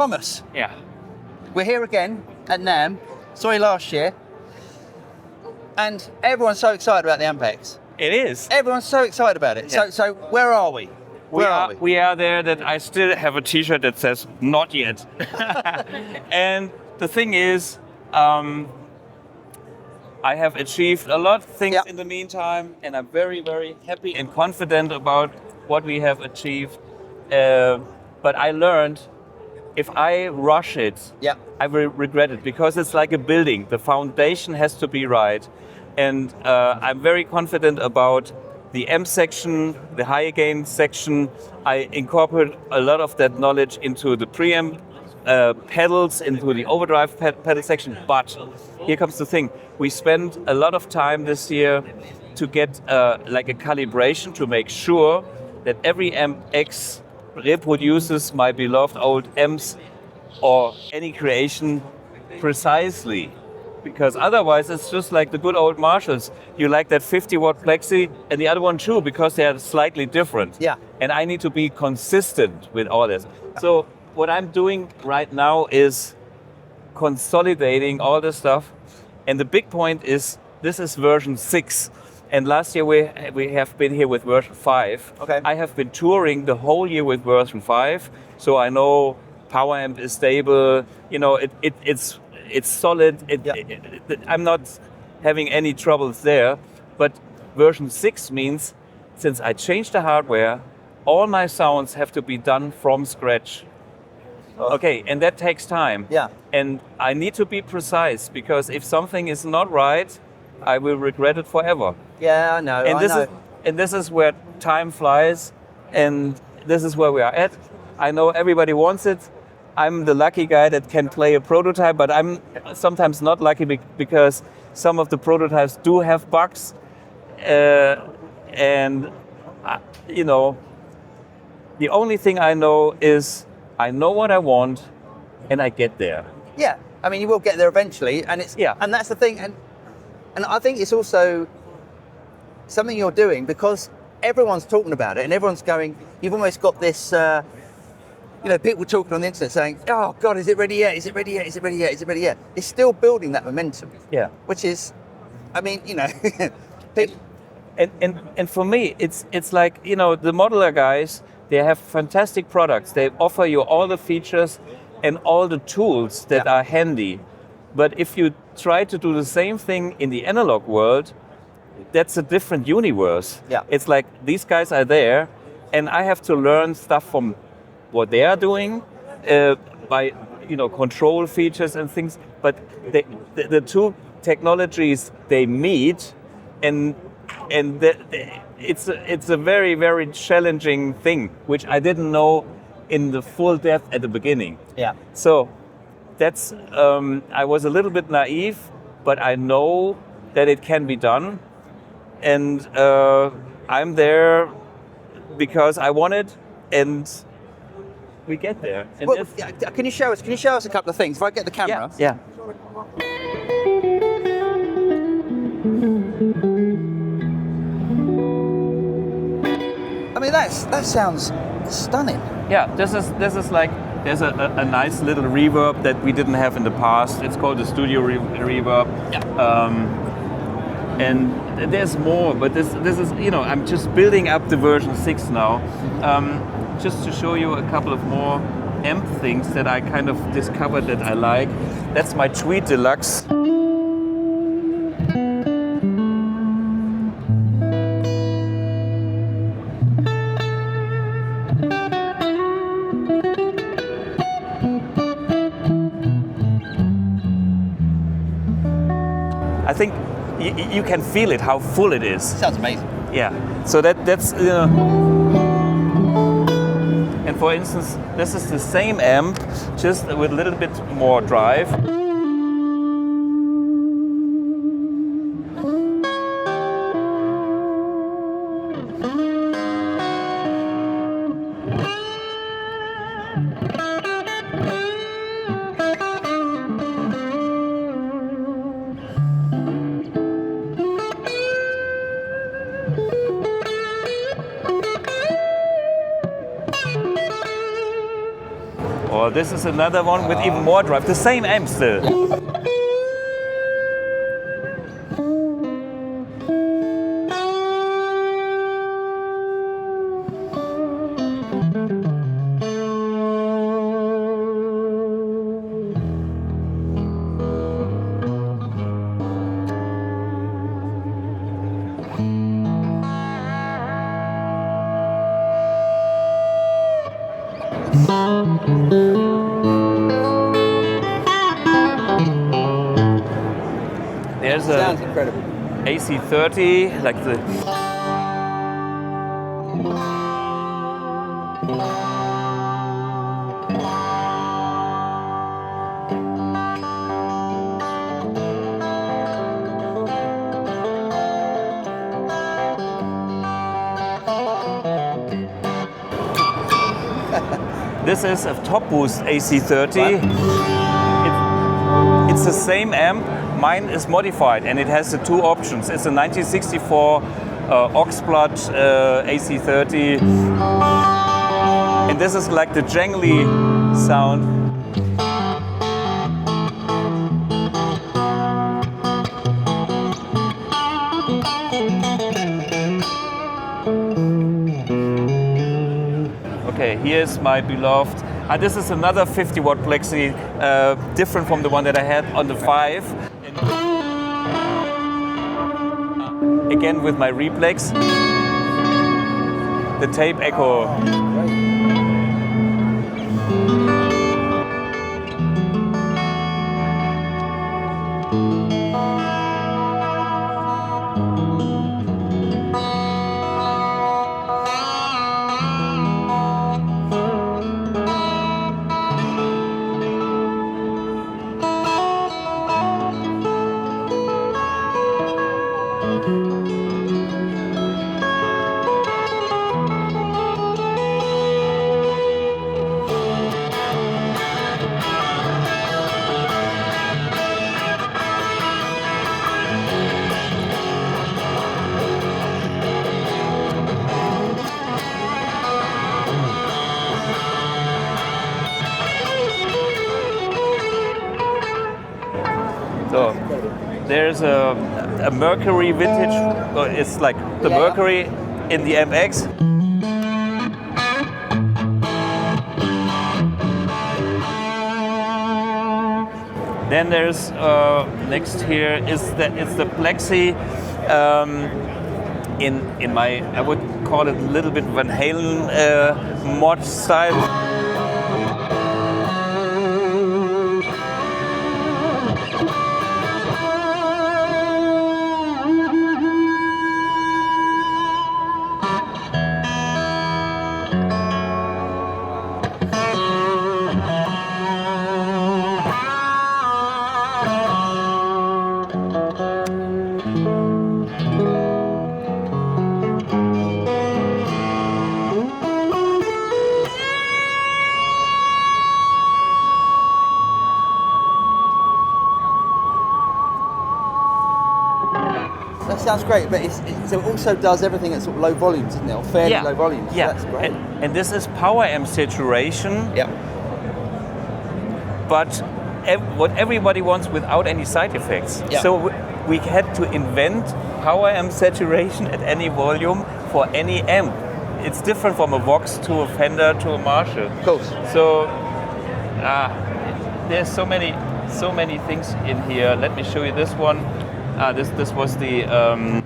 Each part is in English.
Thomas, Yeah. we're here again at NAMM. Saw you last year. And everyone's so excited about the AMPX. It is. Everyone's so excited about it. Yeah. So where are we? Where are we? We are there that I still have a t-shirt that says not yet. And the thing is, I have achieved a lot of things in the meantime, and I'm very, very happy and confident about what we have achieved. But I learned if I rush it, I will regret it, because it's like a building. The foundation has to be right. And I'm very confident about the M section, the high gain section. I incorporate a lot of that knowledge into the preamp pedals, into the overdrive pedal section. But here comes the thing. We spent a lot of time this year to get like a calibration to make sure that every AMPX reproduces my beloved old amps or any creation precisely. Because otherwise it's just like the good old Marshalls. You like that 50-watt plexi and the other one too, because they are slightly different. Yeah. And I need to be consistent with all this. So what I'm doing right now is consolidating all this stuff. And the big point is, this is version 6. And last year we have been here with version 5. Okay. I have been touring the whole year with version 5. So I know power amp is stable. You know, it's solid. I'm not having any troubles there. But version 6 means, since I changed the hardware, all my sounds have to be done from scratch. Okay, and that takes time. Yeah. And I need to be precise, because if something is not right, I will regret it forever. Yeah, I know. And this is where time flies, and this is where we are at. I know everybody wants it. I'm the lucky guy that can play a prototype, but I'm sometimes not lucky because some of the prototypes do have bugs. You know, the only thing I know is I know what I want and I get there. Yeah, I mean, you will get there eventually, and and that's the thing. And I think it's also something you're doing because everyone's talking about it and everyone's going, you've almost got this, people talking on the internet saying, oh God, is it ready yet? Is it ready yet? Is it ready yet? Is it ready yet? It's still building that momentum. Yeah. Which is, I mean, And for me, it's like, the modeler guys, they have fantastic products. They offer you all the features and all the tools that are handy. But if you try to do the same thing in the analog world, that's a different universe. Yeah. It's like these guys are there, and I have to learn stuff from what they are doing by control features and things. But the two technologies, they meet, and it's a very, very challenging thing, which I didn't know in the full depth at the beginning. Yeah. So that's I was a little bit naive, but I know that it can be done, and I'm there because I want it, and we get there. And well, can you show us a couple of things? If I get the camera. Yeah. I mean, that sounds stunning. Yeah, this is like, there's a nice little reverb that we didn't have in the past. It's called the studio reverb. Yeah. And there's more, but this is, I'm just building up the version 6 now. Just to show you a couple of more amp things that I kind of discovered that I like. That's my Tweed Deluxe. I think you can feel it, how full it is. Sounds amazing. Yeah. So that's and for instance, this is the same amp, just with a little bit more drive. Well, this is another one with even more drive. The same amp still. There's a Sounds incredible. AC30, like the. This is a top boost AC30. It's the same amp. Mine is modified and it has the two options. It's a 1964 Oxblood AC30. And this is like the jangly sound. Okay, here's my beloved. This is another 50 watt plexi, different from the one that I had on the 5. Again with my replex, the tape echo. So there's a Mercury vintage, it's like the Mercury in the AMPX. Then there's next here is it's the Plexi in my, I would call it a little bit Van Halen mod style. That sounds great, but so it also does everything at sort of low volumes, isn't it? Or fairly low volumes. Yeah, That's great. and this is power amp saturation. Yeah. But what everybody wants without any side effects. Yeah. So we had to invent power amp saturation at any volume for any amp. It's different from a Vox to a Fender to a Marshall. Of course. So there's so many things in here. Let me show you this one. This was the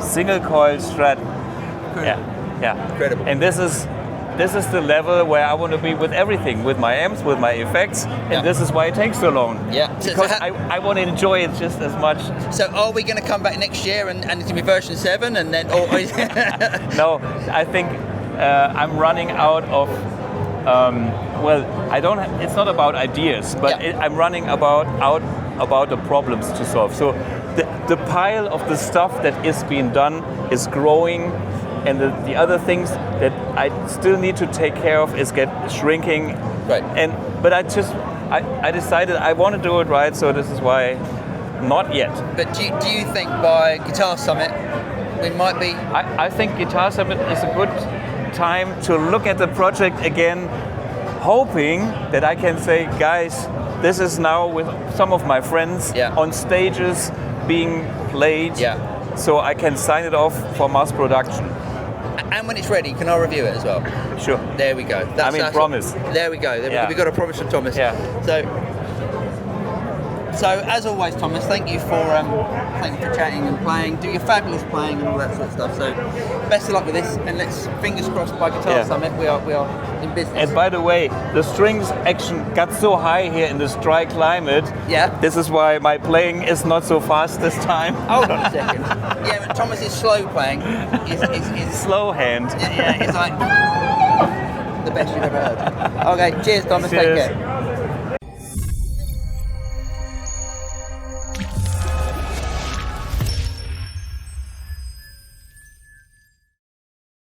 single coil Strat. Yeah. Incredible. And this is this is the level where I want to be with everything, with my amps, with my effects, and this is why it takes so long. Yeah. Because I want to enjoy it just as much. So are we going to come back next year and it's going to be version 7 and then... Or No, I think I'm running out of... I don't. It's not about ideas, but I'm running out about the problems to solve. So the pile of the stuff that is being done is growing, and the other things that I still need to take care of is shrinking. Right. But I decided I want to do it right. So this is why, not yet. But do you think by Guitar Summit we might be? I think Guitar Summit is a good time to look at the project again, hoping that I can say, guys, this is now with some of my friends on stages being played, so I can sign it off for mass production. And when it's ready, can I review it as well? Sure. There we go. Promise. There we go. We got a promise from Thomas. Yeah. So as always, Thomas, thank you for chatting and playing. Do your fabulous playing and all that sort of stuff. So best of luck with this, and let's fingers crossed by Guitar Summit we are in business. And by the way, the strings action got so high here in this dry climate. Yeah. This is why my playing is not so fast this time. Hold on a second. Yeah, but Thomas is slow playing. Is slow hand. Yeah, it's like the best you've ever heard. Okay, cheers, Thomas. Cheers. Take care.